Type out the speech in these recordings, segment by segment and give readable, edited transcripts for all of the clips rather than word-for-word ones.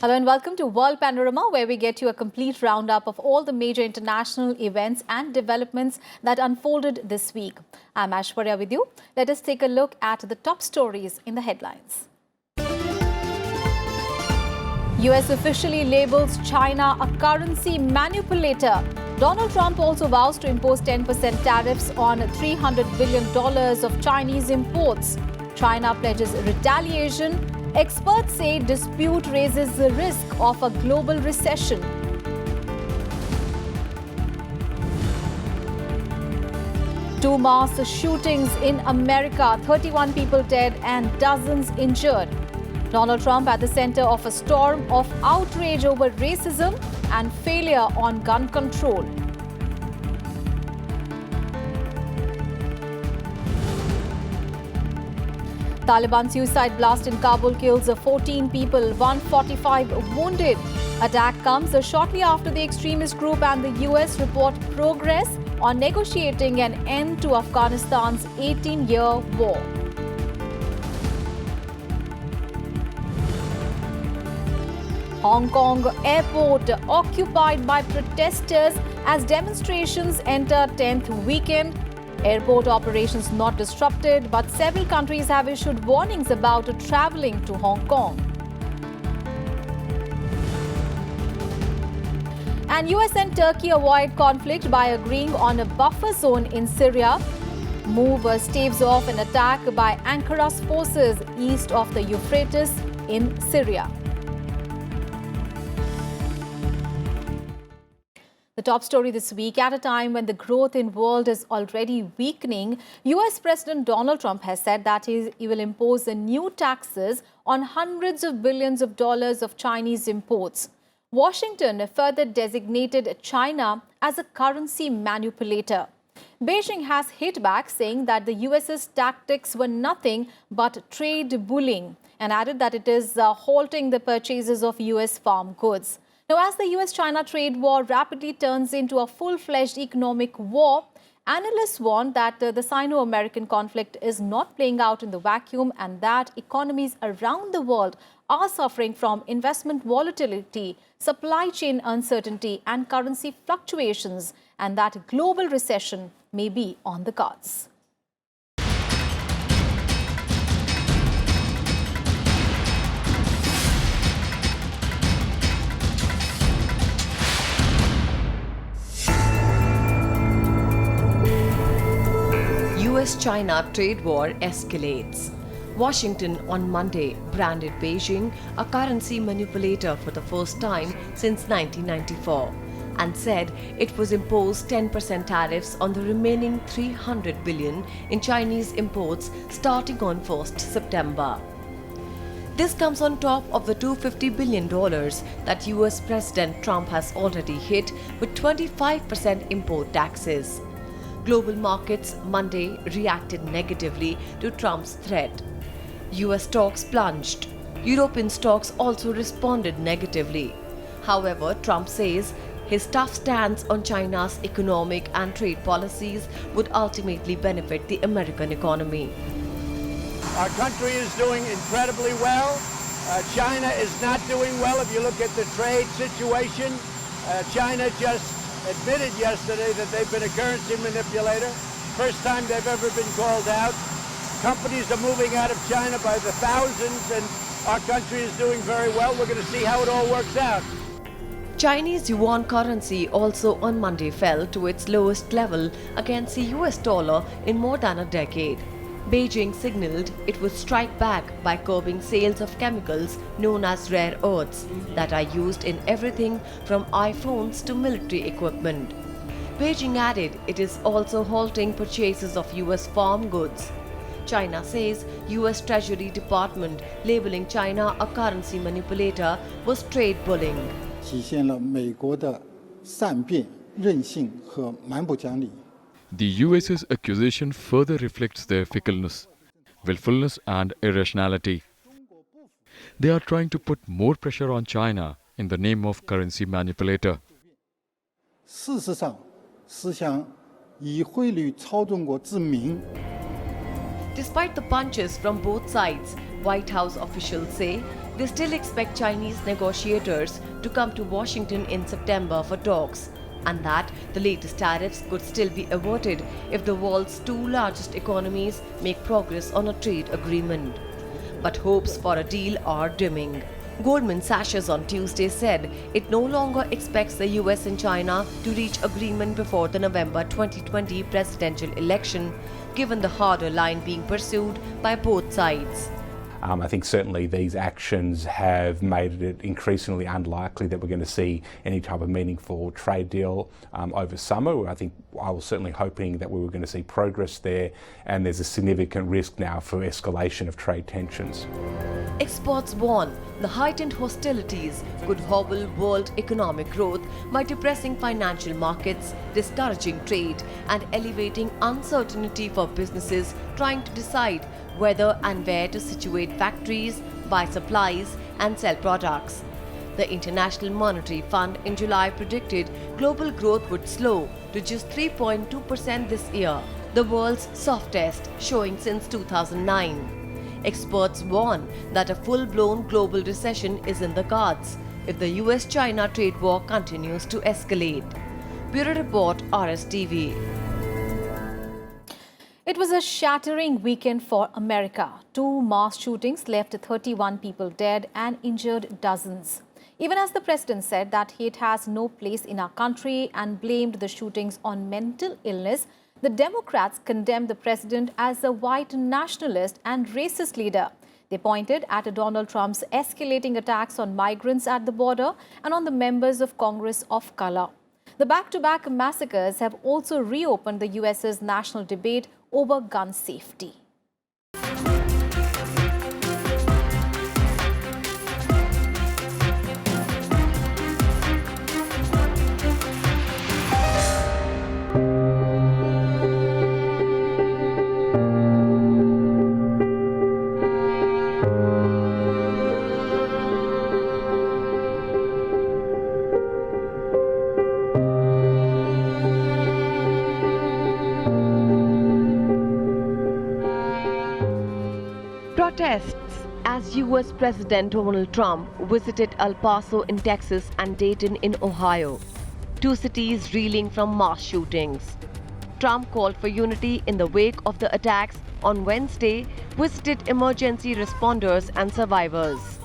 Hello and welcome to World Panorama, where we get you a complete roundup of all the major international events and developments that unfolded this week. I'm Aishwarya with you. Let us take a look at the top stories in the headlines. US officially labels China a currency manipulator. Donald Trump also vows to impose 10% tariffs on $300 billion of Chinese imports. China pledges retaliation. Experts say dispute raises the risk of a global recession. Two mass shootings in America, 31 people dead and dozens injured. Donald Trump at the center of a storm of outrage over racism and failure on gun control. Taliban suicide blast in Kabul kills 14 people, 145 wounded. Attack comes shortly after the extremist group and the US report progress on negotiating an end to Afghanistan's 18-year war. Hong Kong airport occupied by protesters as demonstrations enter 10th weekend. Airport operations not disrupted, but several countries have issued warnings about traveling to Hong Kong. And US and Turkey avoid conflict by agreeing on a buffer zone in Syria. Move staves off an attack by Ankara's forces east of the Euphrates in Syria. The top story this week, at a time when the growth in the world is already weakening, US President Donald Trump has said that he will impose new taxes on hundreds of billions of dollars of Chinese imports. Washington further designated China as a currency manipulator. Beijing has hit back, saying that the US's tactics were nothing but trade bullying, and added that it is halting the purchases of US farm goods. Now, as the US-China trade war rapidly turns into a full-fledged economic war, analysts warn that the Sino-American conflict is not playing out in the vacuum and that economies around the world are suffering from investment volatility, supply chain uncertainty and currency fluctuations, and that global recession may be on the cards. US-China trade war escalates. Washington on Monday branded Beijing a currency manipulator for the first time since 1994 and said it was imposed 10% tariffs on the remaining $300 billion in Chinese imports starting on 1st September. This comes on top of the $250 billion that US President Trump has already hit with 25% import taxes. Global markets Monday reacted negatively to Trump's threat. US stocks plunged. European stocks also responded negatively. However, Trump says his tough stance on China's economic and trade policies would ultimately benefit the American economy. Our country is doing incredibly well. China is not doing well. If you look at the trade situation, China just admitted yesterday that they've been a currency manipulator. First time they've ever been called out. Companies are moving out of China by the thousands, and our country is doing very well. We're going to see how it all works out. Chinese yuan currency also on Monday fell to its lowest level against the US dollar in more than a decade. Beijing signaled it would strike back by curbing sales of chemicals known as rare earths that are used in everything from iPhones to military equipment. Beijing added it is also halting purchases of US farm goods. China says US Treasury Department labeling China a currency manipulator was trade bullying. 体现了美国的善变、任性和蛮不讲理。 The US's accusation further reflects their fickleness, willfulness and irrationality. They are trying to put more pressure on China in the name of currency manipulator. 事实上，思想以汇率操纵国之名。 Despite the punches from both sides, White House officials say they still expect Chinese negotiators to come to Washington in September for talks, and that the latest tariffs could still be averted if the world's two largest economies make progress on a trade agreement. But hopes for a deal are dimming. Goldman Sachs on Tuesday said it no longer expects the US and China to reach agreement before the November 2020 presidential election, given the harder line being pursued by both sides. I think certainly these actions have made it increasingly unlikely that we're going to see any type of meaningful trade deal over summer. I was certainly hoping that we were going to see progress there, and there's a significant risk now for escalation of trade tensions. Experts warn the heightened hostilities could hobble world economic growth by depressing financial markets, discouraging trade, and elevating uncertainty for businesses trying to decide whether and where to situate factories, buy supplies, and sell products. The International Monetary Fund in July predicted global growth would slow to just 3.2% this year, the world's softest showing since 2009. Experts warn that a full-blown global recession is in the cards if the US-China trade war continues to escalate. Bureau Report, RSTV. It was a shattering weekend for America. 2 mass shootings left 31 people dead and injured dozens. Even as the president said that hate has no place in our country and blamed the shootings on mental illness, the Democrats condemned the president as a white nationalist and racist leader. They pointed at Donald Trump's escalating attacks on migrants at the border and on the members of Congress of color. The back-to-back massacres have also reopened the US's national debate over gun safety. Protests as US President Donald Trump visited El Paso in Texas and Dayton in Ohio, 2 cities reeling from mass shootings. Trump called for unity in the wake of the attacks on Wednesday, visited emergency responders and survivors.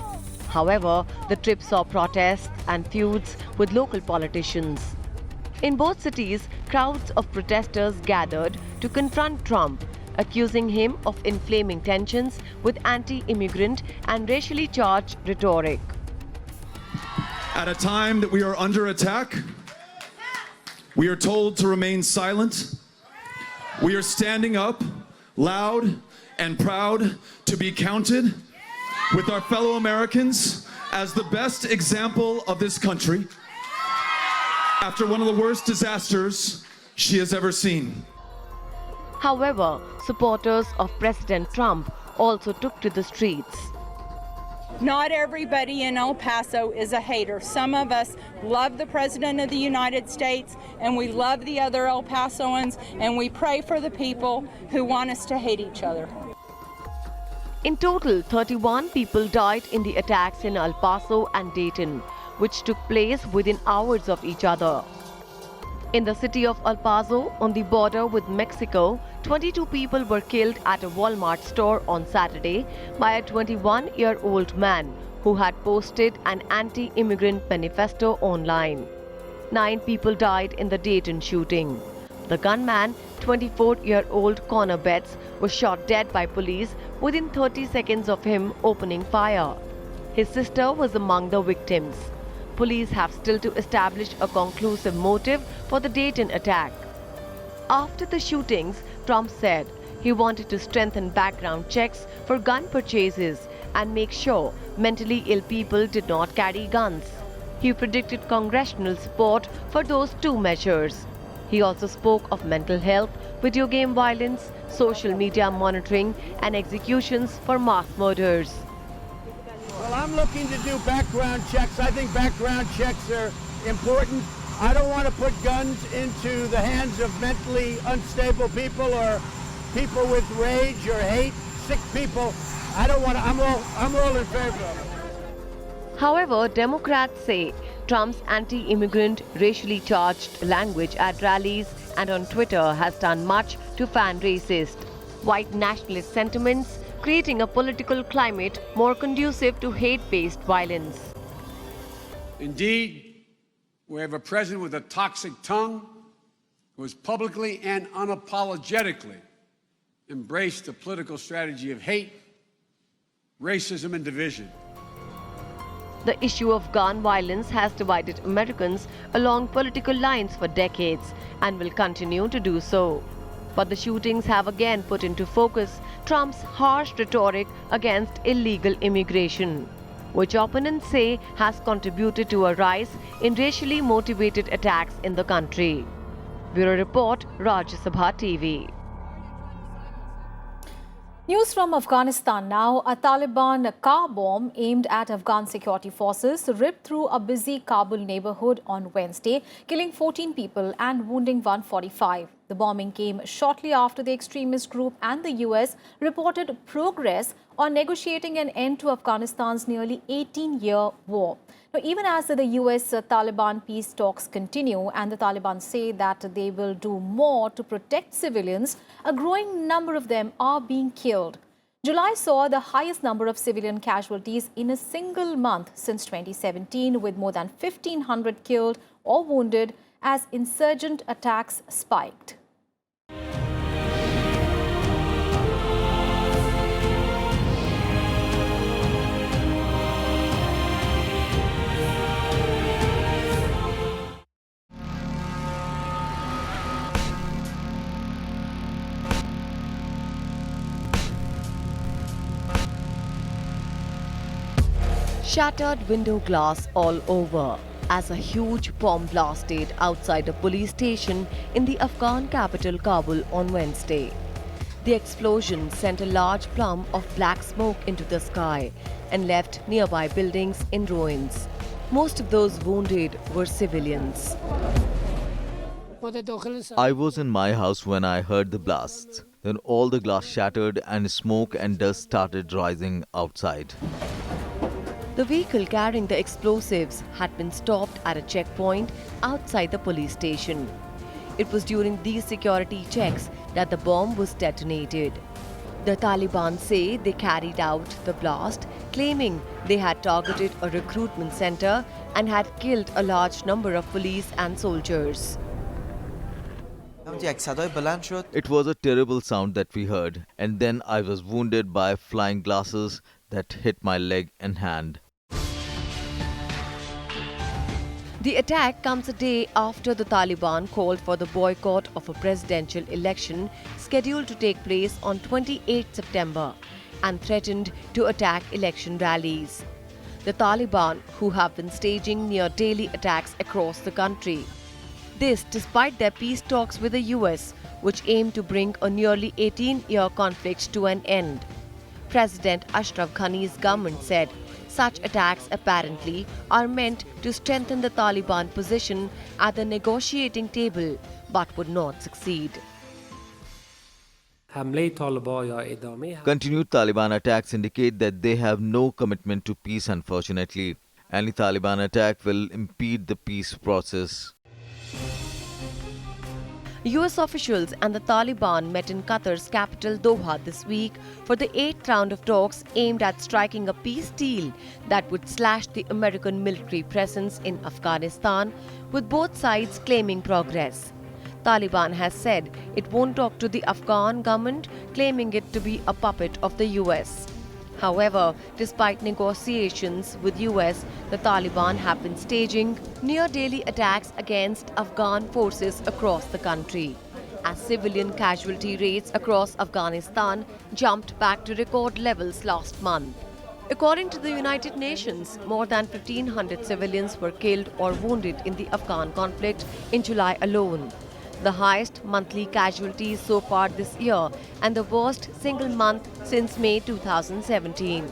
However, the trip saw protests and feuds with local politicians. In both cities, crowds of protesters gathered to confront Trump, accusing him of inflaming tensions with anti-immigrant and racially charged rhetoric. At a time that we are under attack, we are told to remain silent. We are standing up, loud and proud to be counted with our fellow Americans as the best example of this country after one of the worst disasters she has ever seen. However, supporters of President Trump also took to the streets. Not everybody in El Paso is a hater. Some of us love the President of the United States, and we love the other El Pasoans, and we pray for the people who want us to hate each other. In total, 31 people died in the attacks in El Paso and Dayton, which took place within hours of each other. In the city of El Paso, on the border with Mexico, 22 people were killed at a Walmart store on Saturday by a 21-year-old man who had posted an anti-immigrant manifesto online. 9 people died in the Dayton shooting. The gunman, 24-year-old Connor Betts, was shot dead by police within 30 seconds of him opening fire. His sister was among the victims. Police have still to establish a conclusive motive for the Dayton attack. After the shootings, Trump said he wanted to strengthen background checks for gun purchases and make sure mentally ill people did not carry guns. He predicted congressional support for those 2 measures. He also spoke of mental health, video game violence, social media monitoring, and executions for mass murders. Well, I'm looking to do background checks. I think background checks are important. I don't want to put guns into the hands of mentally unstable people or people with rage or hate, sick people. I don't want to, I'm all in favor of it. However, Democrats say Trump's anti-immigrant, racially charged language at rallies and on Twitter has done much to fan racist, white nationalist sentiments, creating a political climate more conducive to hate-based violence. Indeed, we have a president with a toxic tongue who has publicly and unapologetically embraced the political strategy of hate, racism, and division. The issue of gun violence has divided Americans along political lines for decades and will continue to do so. But the shootings have again put into focus Trump's harsh rhetoric against illegal immigration, which opponents say has contributed to a rise in racially motivated attacks in the country. Bureau Report, Rajya Sabha TV. News from Afghanistan now. A Taliban car bomb aimed at Afghan security forces ripped through a busy Kabul neighborhood on Wednesday, killing 14 people and wounding 145. The bombing came shortly after the extremist group and the US reported progress on negotiating an end to Afghanistan's nearly 18-year war. Now, even as the US-Taliban peace talks continue and the Taliban say that they will do more to protect civilians, a growing number of them are being killed. July saw the highest number of civilian casualties in a single month since 2017, with more than 1,500 killed or wounded as insurgent attacks spiked. Shattered window glass all over as a huge bomb blasted outside a police station in the Afghan capital Kabul on Wednesday. The explosion sent a large plume of black smoke into the sky and left nearby buildings in ruins. Most of those wounded were civilians. I was in my house when I heard the blasts. Then all the glass shattered and smoke and dust started rising outside. The vehicle carrying the explosives had been stopped at a checkpoint outside the police station. It was during these security checks that the bomb was detonated. The Taliban say they carried out the blast, claiming they had targeted a recruitment center and had killed a large number of police and soldiers. It was a terrible sound that we heard, and then I was wounded by flying glasses that hit my leg and hand. The attack comes a day after the Taliban called for the boycott of a presidential election scheduled to take place on 28 September and threatened to attack election rallies. The Taliban, who have been staging near-daily attacks across the country. This despite their peace talks with the US, which aim to bring a nearly 18-year conflict to an end. President Ashraf Ghani's government said such attacks apparently are meant to strengthen the Taliban position at the negotiating table, but would not succeed. Continued Taliban attacks indicate that they have no commitment to peace, unfortunately. Any Taliban attack will impede the peace process. US officials and the Taliban met in Qatar's capital Doha this week for the 8th round of talks aimed at striking a peace deal that would slash the American military presence in Afghanistan, with both sides claiming progress. Taliban has said it won't talk to the Afghan government, claiming it to be a puppet of the US. However, despite negotiations with US, the Taliban have been staging near-daily attacks against Afghan forces across the country, as civilian casualty rates across Afghanistan jumped back to record levels last month. According to the United Nations, more than 1,500 civilians were killed or wounded in the Afghan conflict in July alone, the highest monthly casualties so far this year and the worst single month since May 2017.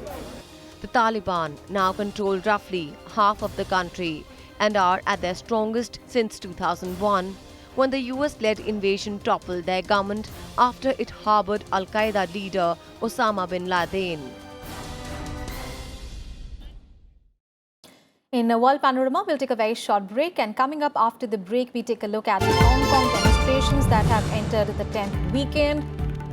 The Taliban now control roughly half of the country and are at their strongest since 2001, when the US-led invasion toppled their government after it harbored Al-Qaeda leader Osama bin Laden. In a World Panorama, we'll take a very short break, and coming up after the break, we take a look at the Hong Kong demonstrations that have entered the 10th weekend.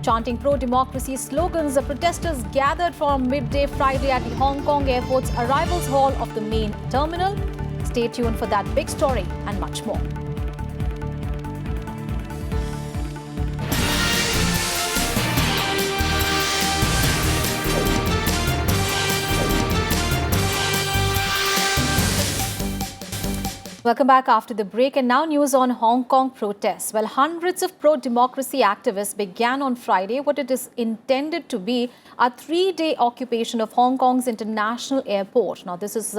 Chanting pro-democracy slogans, the protesters gathered from midday Friday at the Hong Kong airport's arrivals hall of the main terminal. Stay tuned for that big story and much more. Welcome back after the break, and now news on Hong Kong protests. Well, hundreds of pro-democracy activists began on Friday what it is intended to be a 3-day occupation of Hong Kong's international airport. Now, this is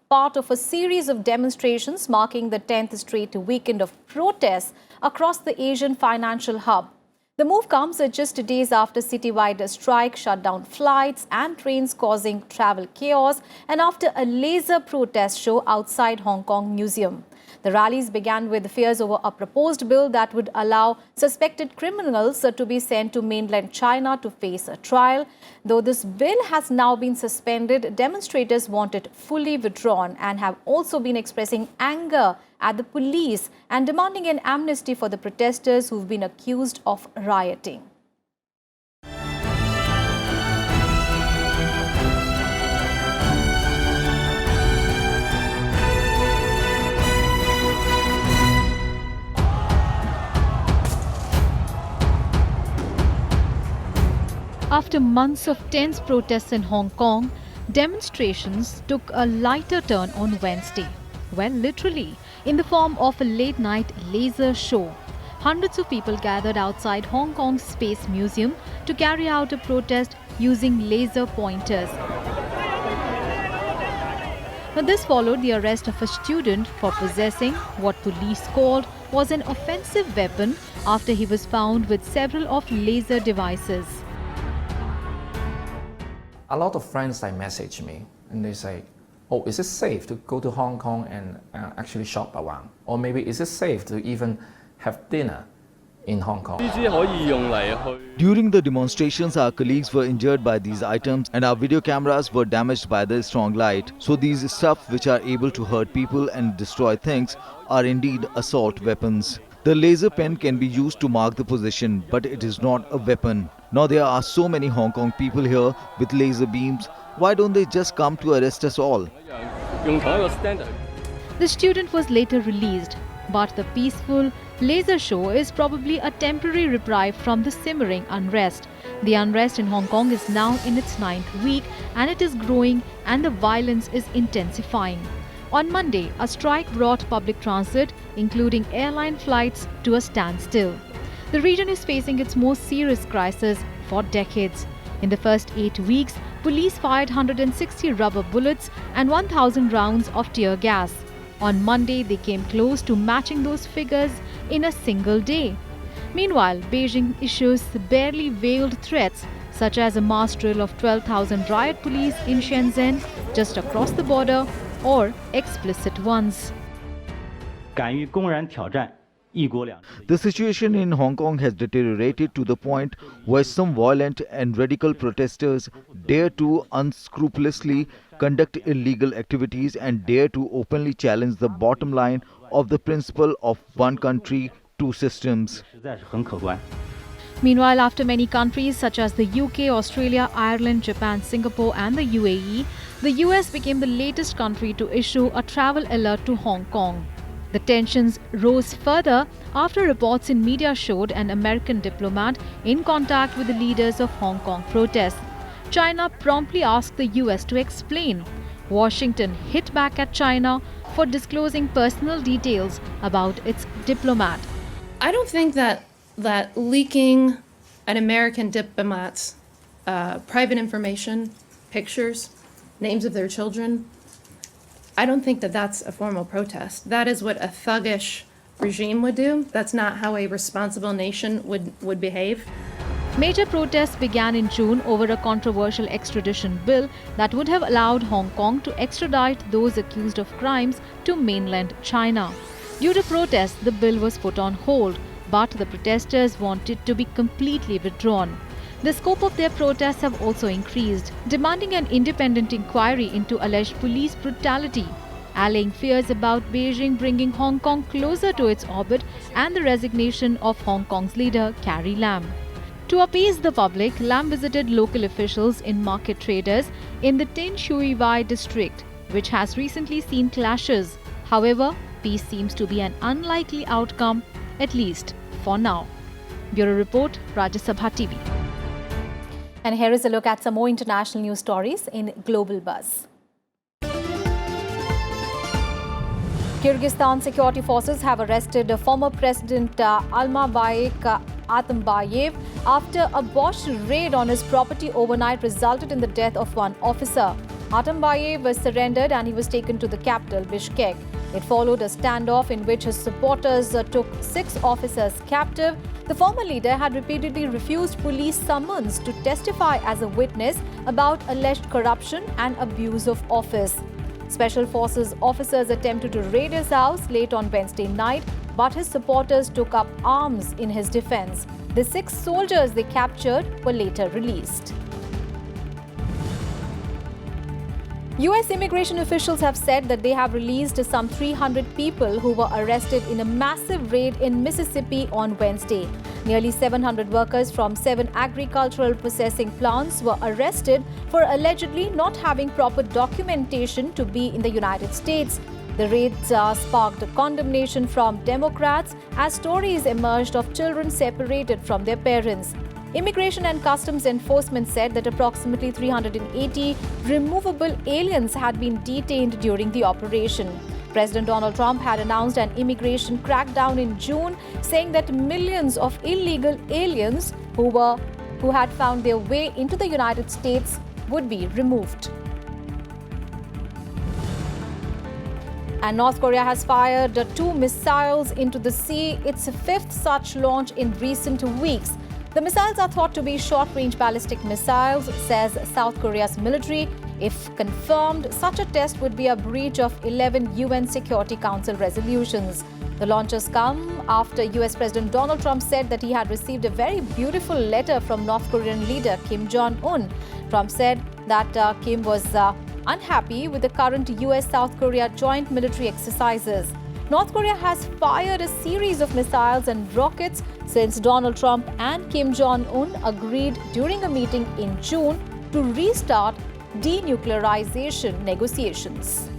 part of a series of demonstrations marking the 10th straight weekend of protests across the Asian financial hub. The move comes just days after citywide strike shut down flights and trains, causing travel chaos, and after a laser protest show outside Hong Kong Museum. The rallies began with fears over a proposed bill that would allow suspected criminals to be sent to mainland China to face a trial. Though this bill has now been suspended, demonstrators want it fully withdrawn and have also been expressing anger at the police and demanding an amnesty for the protesters who've been accused of rioting. After months of tense protests in Hong Kong, demonstrations took a lighter turn on Wednesday. Well, literally, in the form of a late-night laser show. Hundreds of people gathered outside Hong Kong's Space Museum to carry out a protest using laser pointers. But this followed the arrest of a student for possessing what police called was an offensive weapon after he was found with several of laser devices. A lot of friends message me and they say, oh, is it safe to go to Hong Kong and actually shop around? Or maybe is it safe to even have dinner in Hong Kong? During the demonstrations, our colleagues were injured by these items and our video cameras were damaged by the strong light. So these stuff which are able to hurt people and destroy things are indeed assault weapons. The laser pen can be used to mark the position, but it is not a weapon. Now there are so many Hong Kong people here with laser beams. Why don't they just come to arrest us all? The student was later released, but the peaceful laser show is probably a temporary reprieve from the simmering unrest. The unrest in Hong Kong is now in its 9th week and it is growing and the violence is intensifying. On Monday, a strike brought public transit, including airline flights, to a standstill. The region is facing its most serious crisis for decades. In the first 8 weeks, police fired 160 rubber bullets and 1,000 rounds of tear gas. On Monday, they came close to matching those figures in a single day. Meanwhile, Beijing issues barely veiled threats, such as a mass drill of 12,000 riot police in Shenzhen, just across the border, or explicit ones. The situation in Hong Kong has deteriorated to the point where some violent and radical protesters dare to unscrupulously conduct illegal activities and dare to openly challenge the bottom line of the principle of one country, two systems. Meanwhile, after many countries such as the UK, Australia, Ireland, Japan, Singapore and the UAE, the US became the latest country to issue a travel alert to Hong Kong. The tensions rose further after reports in media showed an American diplomat in contact with the leaders of Hong Kong protests. China promptly asked the US to explain. Washington hit back at China for disclosing personal details about its diplomat. I don't think that leaking an American diplomat's private information, pictures, names of their children, I don't think that that's a formal protest. That is what a thuggish regime would do. That's not how a responsible nation would behave. Major protests began in June over a controversial extradition bill that would have allowed Hong Kong to extradite those accused of crimes to mainland China. Due to protests, the bill was put on hold, but the protesters want it to be completely withdrawn. The scope of their protests have also increased, demanding an independent inquiry into alleged police brutality. allaying fears about Beijing bringing Hong Kong closer to its orbit and the resignation of Hong Kong's leader Carrie Lam. To appease the public, Lam visited local officials in market traders in the Tin Shui Wai district, which has recently seen clashes. However, peace seems to be an unlikely outcome, at least for now. Bureau Report, Rajya Sabha TV. And here is a look at some more international news stories in Global Buzz. Kyrgyzstan security forces have arrested former President Almazbek Atambayev after a Bosch raid on his property overnight resulted in the death of one officer. Atambayev was surrendered and he was taken to the capital, Bishkek. It followed a standoff in which his supporters took 6 officers captive. The former leader had repeatedly refused police summons to testify as a witness about alleged corruption and abuse of office. Special Forces officers attempted to raid his house late on Wednesday night, but his supporters took up arms in his defense. The 6 soldiers they captured were later released. US immigration officials have said that they have released some 300 people who were arrested in a massive raid in Mississippi on Wednesday. Nearly 700 workers from 7 agricultural processing plants were arrested for allegedly not having proper documentation to be in the United States. The raids sparked condemnation from Democrats as stories emerged of children separated from their parents. Immigration and Customs Enforcement said that approximately 380 removable aliens had been detained during the operation. President Donald Trump had announced an immigration crackdown in June, saying that millions of illegal aliens who had found their way into the United States would be removed. And North Korea has fired 2 missiles into the sea, its 5th such launch in recent weeks. The missiles are thought to be short-range ballistic missiles, says South Korea's military. If confirmed, such a test would be a breach of 11 UN Security Council resolutions. The launches come after US President Donald Trump said that he had received a very beautiful letter from North Korean leader Kim Jong-un. Trump said that Kim was unhappy with the current US-South Korea joint military exercises. North Korea has fired a series of missiles and rockets since Donald Trump and Kim Jong-un agreed during a meeting in June to restart denuclearization negotiations.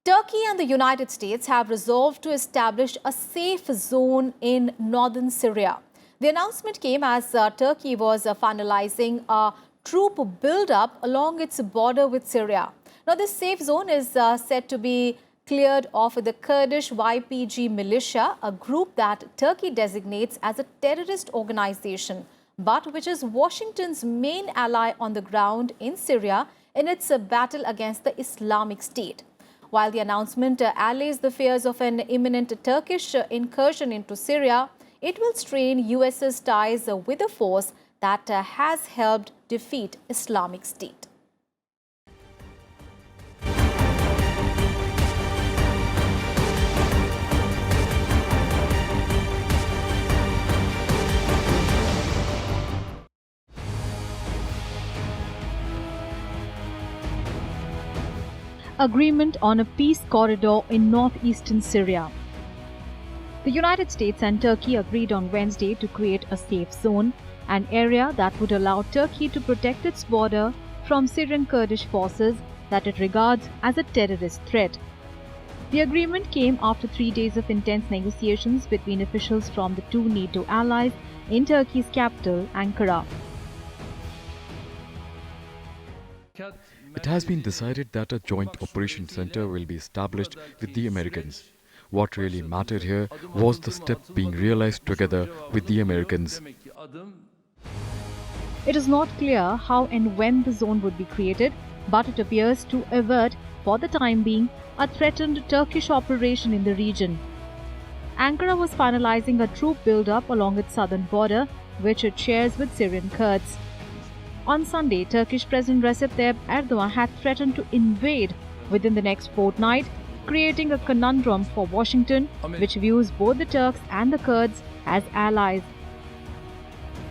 Turkey and the United States have resolved to establish a safe zone in northern Syria. The announcement came as Turkey was finalizing a troop build-up along its border with Syria. Now, this safe zone is said to be cleared off with the Kurdish YPG militia, a group that Turkey designates as a terrorist organization, but which is Washington's main ally on the ground in Syria in its battle against the Islamic State. While the announcement allays the fears of an imminent Turkish incursion into Syria, it will strain US's ties with a force that has helped defeat Islamic State. Agreement on a peace corridor in northeastern Syria. The United States and Turkey agreed on Wednesday to create a safe zone, an area that would allow Turkey to protect its border from Syrian Kurdish forces that it regards as a terrorist threat. The agreement came after 3 days of intense negotiations between officials from the 2 NATO allies in Turkey's capital, Ankara. It has been decided that a joint operation center will be established with the Americans. What really mattered here was the step being realized together with the Americans. It is not clear how and when the zone would be created, but it appears to avert, for the time being, a threatened Turkish operation in the region. Ankara was finalizing a troop build-up along its southern border, which it shares with Syrian Kurds. On Sunday, Turkish President Recep Tayyip Erdogan had threatened to invade within the next fortnight, creating a conundrum for Washington, which views both the Turks and the Kurds as allies.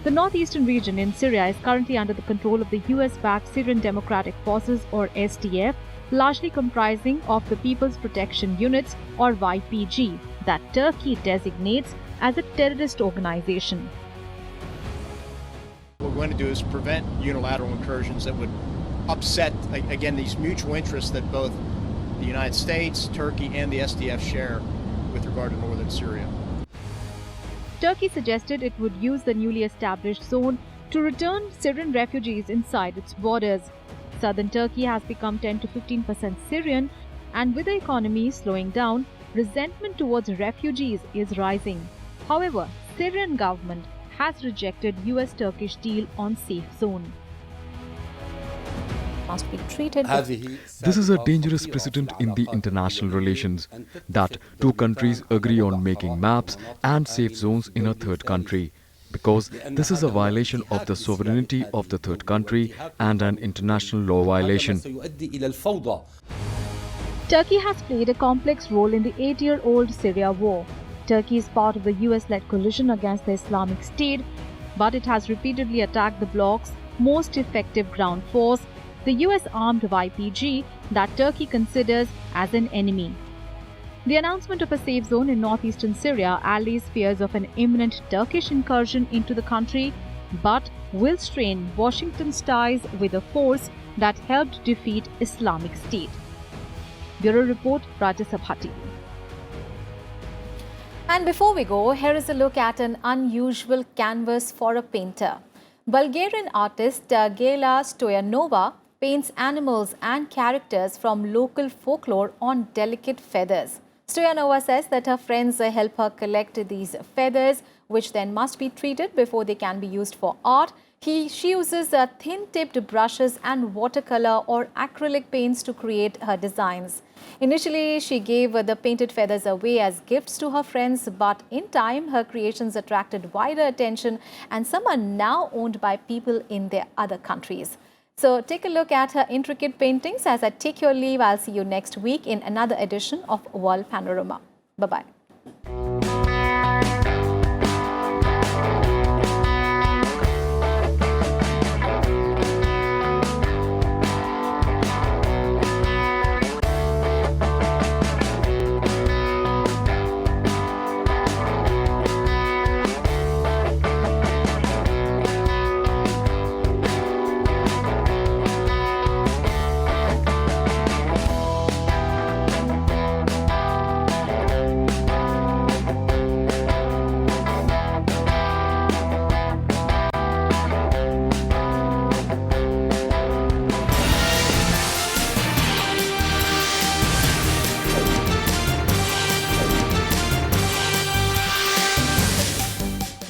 The northeastern region in Syria is currently under the control of the US-backed Syrian Democratic Forces or SDF, largely comprising of the People's Protection Units or YPG that Turkey designates as a terrorist organization. What we're going to do is prevent unilateral incursions that would upset, again, these mutual interests that both the United States, Turkey, and the SDF share with regard to northern Syria. Turkey suggested it would use the newly established zone to return Syrian refugees inside its borders. Southern Turkey has become 10 to 15% Syrian, and with the economy slowing down, resentment towards refugees is rising. However, Syrian government has rejected US-Turkish deal on safe zone. Must be treated. This is a dangerous precedent in the international relations, that two countries agree on making maps and safe zones in a third country, because this is a violation of the sovereignty of the third country and an international law violation. Turkey has played a complex role in the 8-year-old Syria war. Turkey is part of the US-led coalition against the Islamic State, but it has repeatedly attacked the bloc's most effective ground force, the US-armed YPG that Turkey considers as an enemy. The announcement of a safe zone in northeastern Syria allays fears of an imminent Turkish incursion into the country, but will strain Washington's ties with a force that helped defeat Islamic State. Bureau Report, Rajya Sabha TV. And before we go, here is a look at an unusual canvas for a painter. Bulgarian artist Gela Stoyanova paints animals and characters from local folklore on delicate feathers. Stoyanova says that her friends help her collect these feathers, which then must be treated before they can be used for art. She uses thin-tipped brushes and watercolor or acrylic paints to create her designs. Initially, she gave the painted feathers away as gifts to her friends, but in time, her creations attracted wider attention, and some are now owned by people in their other countries. So take a look at her intricate paintings. As I take your leave, I'll see you next week in another edition of World Panorama. Bye-bye.